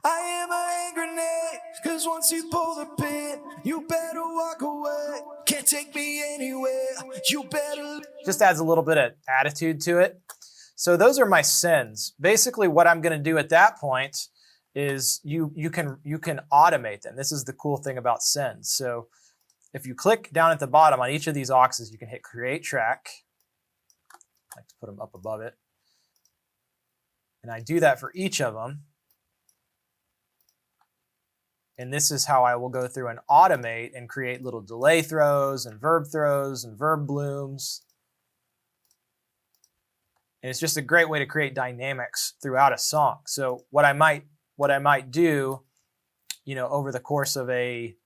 I am a hand grenade, 'cause once you pull the pin, you better walk away. Can't take me anywhere. You better. Just adds a little bit of attitude to it. So those are my sends. Basically what I'm going to do at that point is you can automate them. This is the cool thing about sends. So if you click down at the bottom on each of these auxes, you can hit create track. I like to put them up above it. And I do that for each of them. And this is how I will go through and automate and create little delay throws and verb blooms. And it's just a great way to create dynamics throughout a song. So what I might do, over the course of a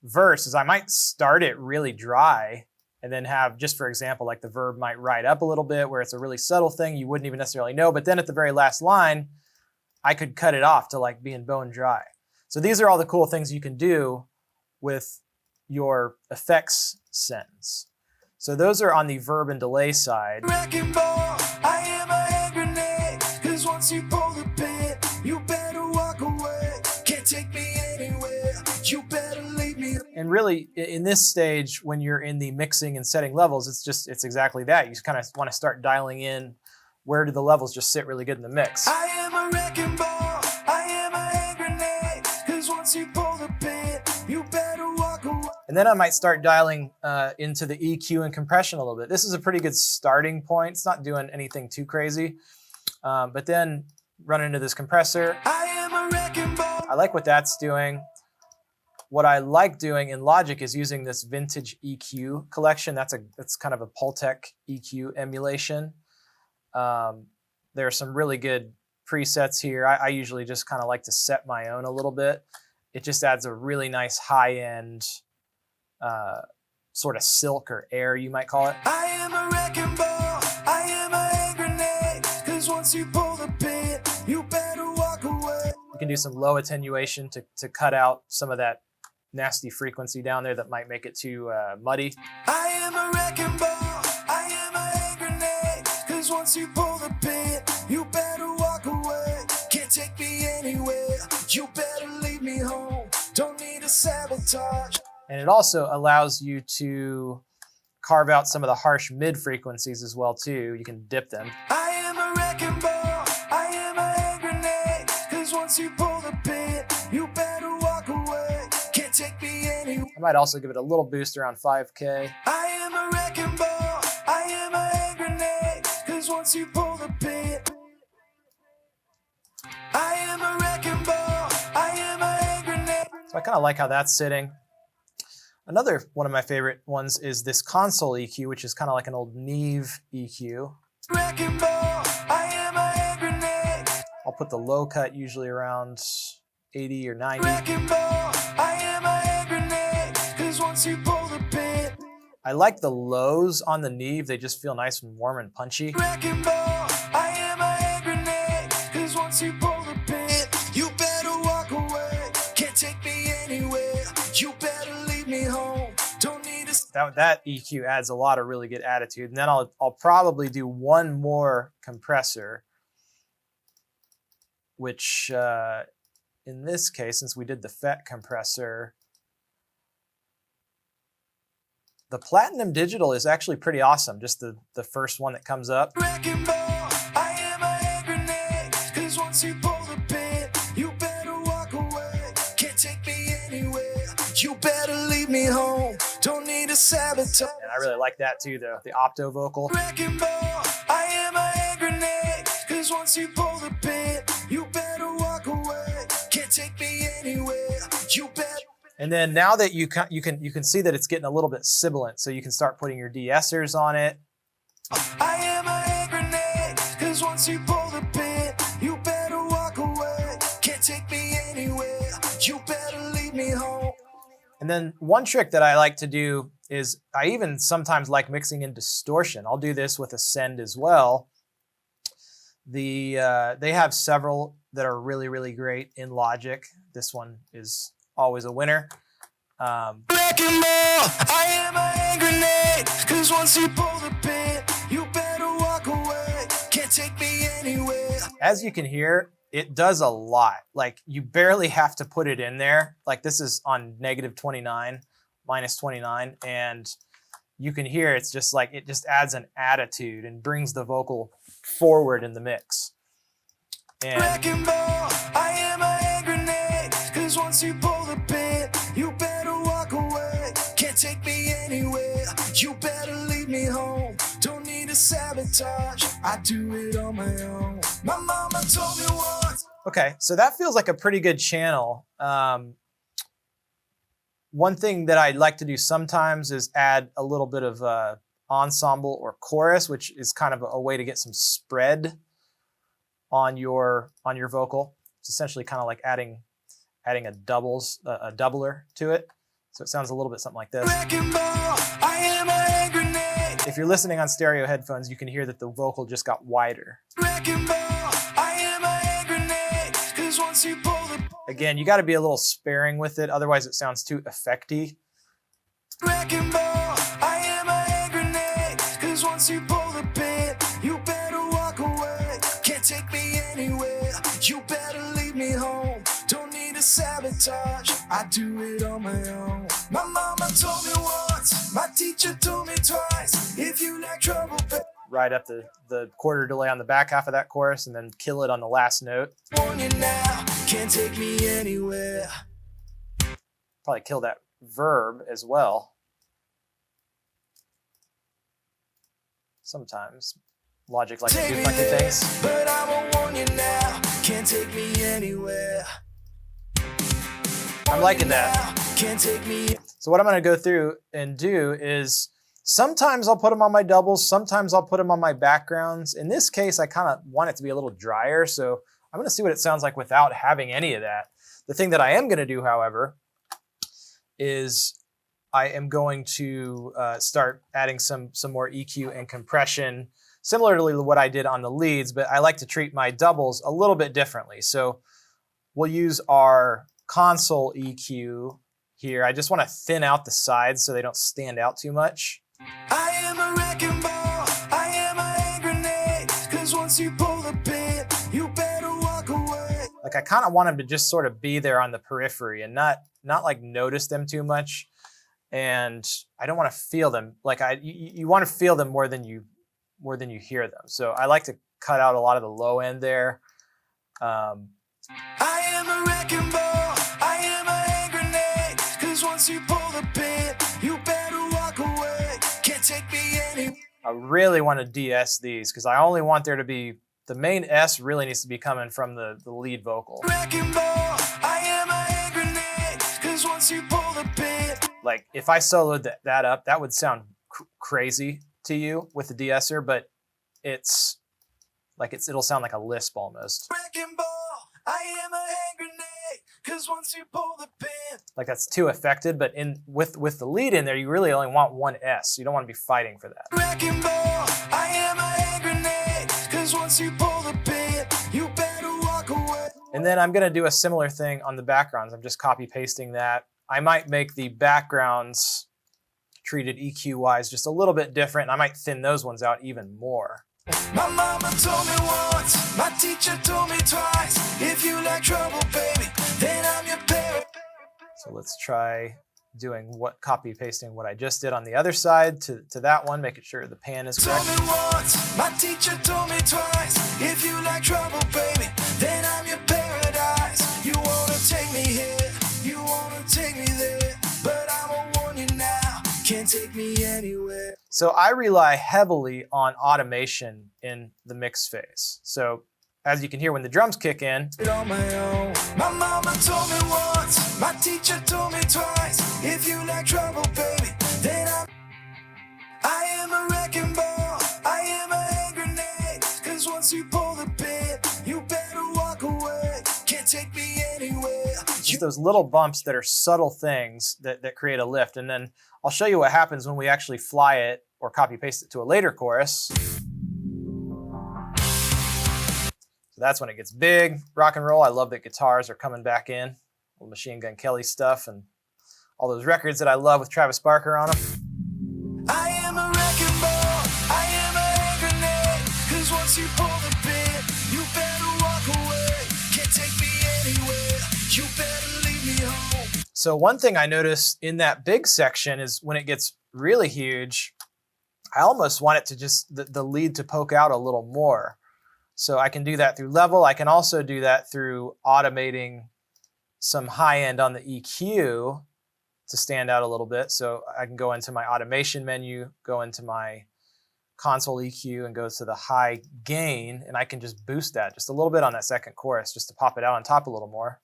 verse is I might start it really dry and then have, just for example, like the verb might ride up a little bit where it's a really subtle thing you wouldn't even necessarily know. But then at the very last line, I could cut it off to like being bone dry. So these are all the cool things you can do with your effects sends. So those are on the verb and delay side. Wrecking ball, I am a hand grenade, 'cause once you pull the pin, you better walk away. Can't take me anywhere. You better leave me. And really, in this stage, when you're in the mixing and setting levels, it's exactly that. You kind of want to start dialing in where do the levels just sit really good in the mix. I am a wrecking ball, I am a hand grenade, 'cause once you pull the pin, you better walk away. And then I might start dialing into the EQ and compression a little bit. This is a pretty good starting point. It's not doing anything too crazy. But then run into this compressor. I am a wrecking ball. I like what that's doing. What I like doing in Logic is using this vintage EQ collection. That's kind of a Pultec EQ emulation. There are some really good presets here. I usually just kind of like to set my own a little bit. It just adds a really nice high-end sort of silk or air, you might call it. I am a wrecking ball, I am a hand grenade, 'cause once you pull the pin, you better walk away. You can do some low attenuation to cut out some of that nasty frequency down there that might make it too muddy. I am a wrecking ball, I am a hand grenade, 'cause once you pull the pin, you better walk away. Can't take me anywhere. You better leave me home. Don't need to sabotage. And it also allows you to carve out some of the harsh mid frequencies as well too. You can dip them. I am a wrecking ball, I am a hand grenade, 'cause once you pull the pin, you better walk away. Can't take me anywhere. I might also give it a little boost around 5K. I am a wrecking ball, I am a hand grenade, 'cause once you pull the pin. I am a wrecking ball, I am a hand grenade. So I kind of like how that's sitting. Another one of my favorite ones is this console EQ, which is kind of like an old Neve EQ. Wrecking ball, I am a hand grenade. I'll put the low cut usually around 80 or 90. Wrecking ball, I am a hand grenade, 'cause once you pull the pin. I like the lows on the Neve. They just feel nice and warm and punchy. Wrecking ball, I am a hand grenade, 'cause once you pull the pin, you better walk away. Can't take me anywhere. You better leave me home. Don't need to. That EQ adds a lot of really good attitude. And then I'll probably do one more compressor, which in this case, since we did the FET compressor, the Platinum Digital is actually pretty awesome. Just the first one that comes up. Wrecking ball, I am a hand grenade, 'cause once you pull the pin, you better walk away. Can't take me anywhere. You better leave me home. Don't need a sabotage. And I really like that too, the opto vocal. Wrecking ball, I am a hand grenade. Cause once you pull the pin, you better walk away. Can't take me anywhere. You better. And then now that you can see that it's getting a little bit sibilant, so you can start putting your de-essers on it. I am a hand grenade. Cause once you pull the pin, you better walk away. Can't take me anywhere. You better leave me home. And then one trick that I like to do is I even sometimes like mixing in distortion. I'll do this with a send as well. They have several that are really, really great in Logic. This one is always a winner. Wrecking ball, I am a hand grenade. Cause once you pull the pin, you better walk away. Can't take me anywhere. As you can hear, it does a lot. Like, you barely have to put it in there. Like, this is on -29, -29, and you can hear it's just like, it just adds an attitude and brings the vocal forward in the mix. And Wrecking ball, I am a hand grenade. Cause once you pull the pin, you better walk away. Can't take me anywhere. You better leave me home. Don't need a sabotage. I do it on my own. My mama told me once. okay, so that feels like a pretty good channel. One thing that I like to do sometimes is add a little bit of ensemble or chorus, which is kind of a way to get some spread on your vocal. It's essentially kind of like adding a doubler to it. So it sounds a little bit something like this. Wrecking ball, I am a hand grenade. If you're listening on stereo headphones, you can hear that the vocal just got wider. Wrecking ball, I am a hand grenade. Cause once you pull the Again, you got to be a little sparing with it, otherwise it sounds too effecty. wrecking ball, I am a hand grenade. Cause once you pull the pin, you better walk away. Can't take me anywhere. You better leave me home. Don't need a sabotage. I do it on my own. My mama told me once. My teacher told me twice. If you like trouble, Ride up the quarter delay on the back half of that chorus and then kill it on the last note. warn you now. Can't take me anywhere. Probably kill that verb as well. Sometimes Logic likes to Take do me funky there, things. but I won't warn you now. Can't take me anywhere. I'm liking that. Can't take me. So what I'm going to go through and do is sometimes I'll put them on my doubles, sometimes I'll put them on my backgrounds. In this case, I kind of want it to be a little drier, so I'm going to see what it sounds like without having any of that. The thing that I am going to do, however, is I am going to start adding some more EQ and compression, similar to what I did on the leads, but I like to treat my doubles a little bit differently. So we'll use our console EQ here. I just want to thin out the sides so they don't stand out too much. I am a wrecking ball. I am a hand grenade. Cause once you pull the pin, you better walk away. Like, I kind of want them to just sort of be there on the periphery and not like notice them too much. And I don't want to feel them. Like, you want to feel them more than you hear them. So I like to cut out a lot of the low end there. I am a wrecking ball. I am a hand grenade. Cause once you pull the pin, you better walk away. Can't take me any. I really want to de-S these because I only want there to be, the main S really needs to be coming from the lead vocal. Wrecking ball. I am a hand grenade. Cause once you pull the pin. Like, if I soloed that up, that would sound crazy to you with the de-esser, but it's like it'll sound like a lisp almost. Wrecking ball. I am a hand grenade. Cause once you pull the pin. Like, that's too affected, but with the lead in there, you really only want one S. You don't want to be fighting for that. Wrecking ball. I am a hand grenade. Cause once you pull the pin, you better walk away. And then I'm going to do a similar thing on the backgrounds. I'm just copy pasting that. I might make the backgrounds treated EQ-wise just a little bit different, and I might thin those ones out even more. My mama told me once, my teacher told me twice. If you like trouble, baby, then I'm your parent. So let's try doing copy pasting what I just did on the other side to that one, making sure the pan is Told correct. me once, my teacher told me twice. If you like trouble, baby, then I'm your paradise. You wanna take me here, you wanna take me there. Can't take me anywhere. So I rely heavily on automation in the mix phase. So as you can hear when the drums kick in, On my own. My mama told me once, my teacher told me twice. If you like trouble, baby, then I am a wrecking ball. I am a hand grenade. Cause once you pull the pin, you better walk away. Can't take me anywhere. just those little bumps that are subtle things that create a lift. And then I'll show you what happens when we actually fly it or copy paste it to a later chorus. So that's when it gets big, rock and roll. I love that guitars are coming back in. Old Machine Gun Kelly stuff and all those records that I love with Travis Barker on them. I am a wrecking ball. I am a hand grenade. Cause once you pull the pin, you better walk away. Can't take me anywhere. You better leave me home. So one thing I notice in that big section is when it gets really huge, I almost want it to just, the lead to poke out a little more. So I can do that through level. I can also do that through automating some high end on the EQ to stand out a little bit. So I can go into my automation menu, go into my console EQ and go to the high gain, and I can just boost that just a little bit on that second chorus just to pop it out on top a little more.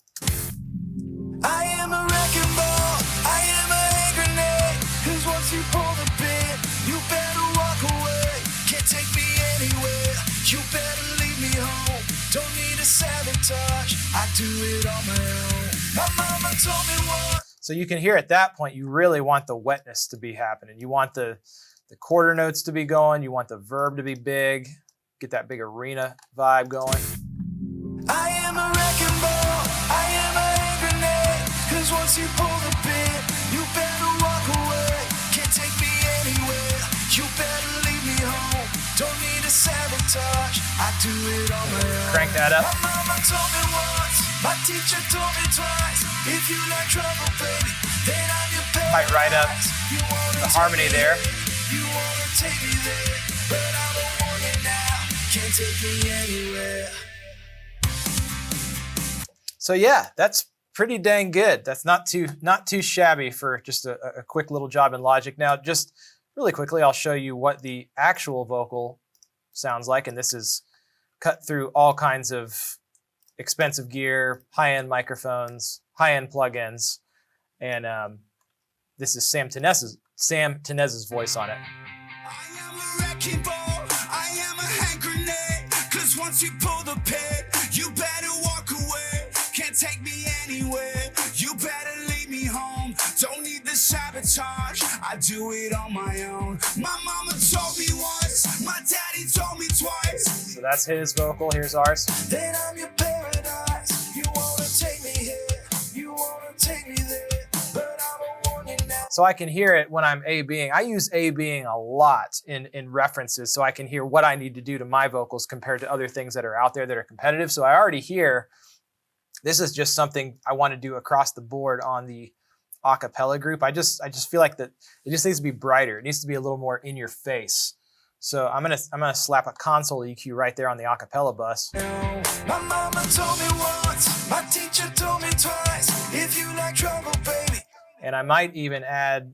I am a wrecking ball. I am a hand grenade. Cause once you pull the pin, you better walk away. Can't take me anywhere. You better leave me home. Don't need a sabotage. I do it on my own. My mama told me once. So you can hear at that point, you really want the wetness to be happening. You want the quarter notes to be going. You want the verb to be big. Get that big arena vibe going. I am a wrecking ball. I am a hand grenade. Cause once you pull the pin, you better walk away. Can't take me anywhere. You better leave me home. Don't need a sabotage. I do it on my own. Crank that up. My mama told me once. My teacher told me twice. If you like trouble, baby, then I'm your paradise. Might write up the harmony there. You wanna take me there, but I don't want it now. Can't take me anywhere. So yeah, that's pretty dang good. That's not too shabby for just a quick little job in Logic. Now, just really quickly, I'll show you what the actual vocal sounds like, and this is cut through all kinds of expensive gear, high-end microphones, high-end plugins, and this is Sam Tenez's voice on it. I am a wrecking ball. I am a hand grenade. Cause once you pull the pin, you better walk away. Can't take me anywhere. You better leave me home. Don't need the sabotage. I do it on my own. My mama told me once. My daddy told me twice. So that's his vocal. Here's ours. Then I'm your paradise. You wanna take me here. You wanna take me there. But I don't want you now. So I can hear it when I'm A-Bing. I use A-Bing a lot in references so I can hear what I need to do to my vocals compared to other things that are out there that are competitive. So I already hear this is just something I want to do across the board on the a cappella group. I just feel like that it just needs to be brighter. It needs to be a little more in your face. So I'm gonna slap a console EQ right there on the a cappella bus. My mama told me once. My teacher told me twice. If you like trouble, baby. And I might even add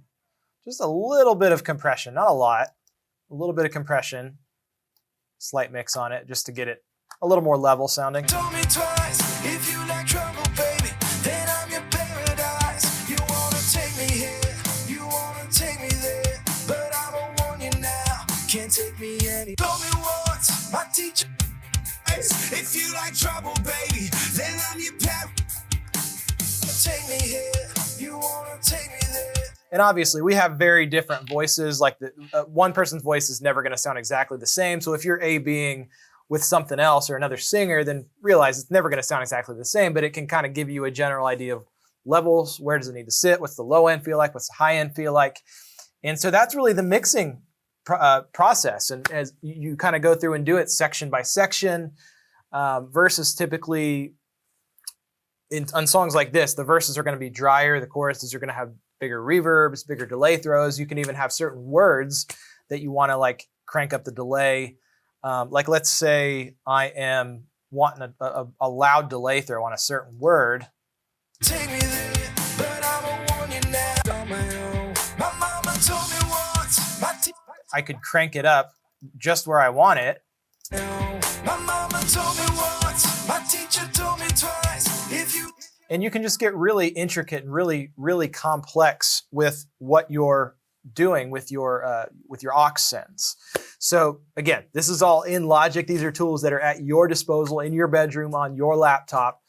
just a little bit of compression, not a lot, a little bit of compression, slight mix on it just to get it a little more level sounding. Told me twice. If you like trouble, baby, then I'm your paradise. You wanna take me here, you wanna take me there, but I don't want you now. Can't take me any. Told me once. My teacher. If you like trouble, baby, then I'm your paradise. Take me here, you wanna take me there. And obviously we have very different voices. Like one person's voice is never gonna sound exactly the same. So if you're A-Bing with something else or another singer, then realize it's never gonna sound exactly the same, but it can kind of give you a general idea of levels. Where does it need to sit? What's the low end feel like? What's the high end feel like? And so that's really the mixing process. And as you kind of go through and do it section by section, versus typically on songs like this, the verses are gonna be drier, the choruses are gonna have bigger reverbs, bigger delay throws. You can even have certain words that you wanna like crank up the delay. Like let's say I am wanting a loud delay throw on a certain word. Take me there, but I don't want you now. On my own. My mama told I could crank it up just where I want it. My mama told me once, my teacher told me twice, if you... And you can just get really intricate and really, really complex with what you're doing with your aux sends. So again, this is all in Logic. These are tools that are at your disposal in your bedroom on your laptop.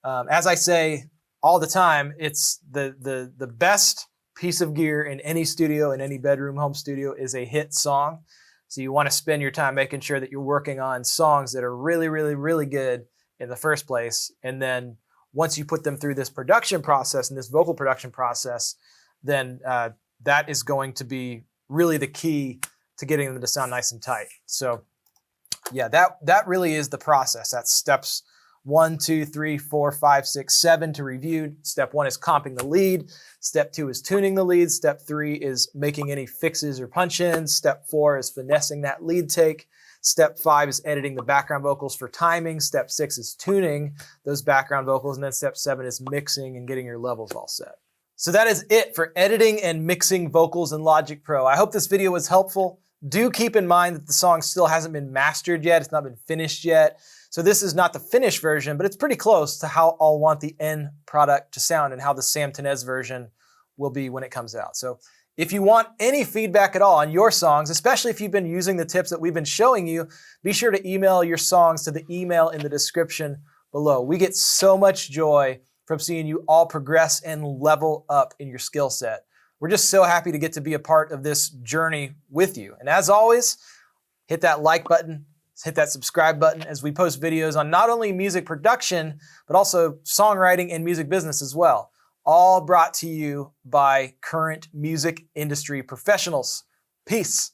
As I say all the time, it's the best piece of gear in any studio, in any bedroom home studio, is a hit song. So you want to spend your time making sure that you're working on songs that are really, really, really good in the first place. And then once you put them through this production process and this vocal production process, then that is going to be really the key to getting them to sound nice and tight. So yeah, that really is the process. That's steps 1, 2, 3, 4, 5, 6, 7 to review. Step 1 is comping the lead. Step 2 is tuning the lead. Step 3 is making any fixes or punch-ins. Step 4 is finessing that lead take. Step 5 is editing the background vocals for timing. Step 6 is tuning those background vocals. And then step 7 is mixing and getting your levels all set. So that is it for editing and mixing vocals in Logic Pro. I hope this video was helpful. Do keep in mind that the song still hasn't been mastered yet. It's not been finished yet. So this is not the finished version, but it's pretty close to how I'll want the end product to sound and how the Sam Tenez version will be when it comes out. So if you want any feedback at all on your songs, especially if you've been using the tips that we've been showing you, be sure to email your songs to the email in the description below. We get so much joy from seeing you all progress and level up in your skill set. We're just so happy to get to be a part of this journey with you. And as always, hit that like button, hit that subscribe button as we post videos on not only music production, but also songwriting and music business as well. All brought to you by current music industry professionals. Peace.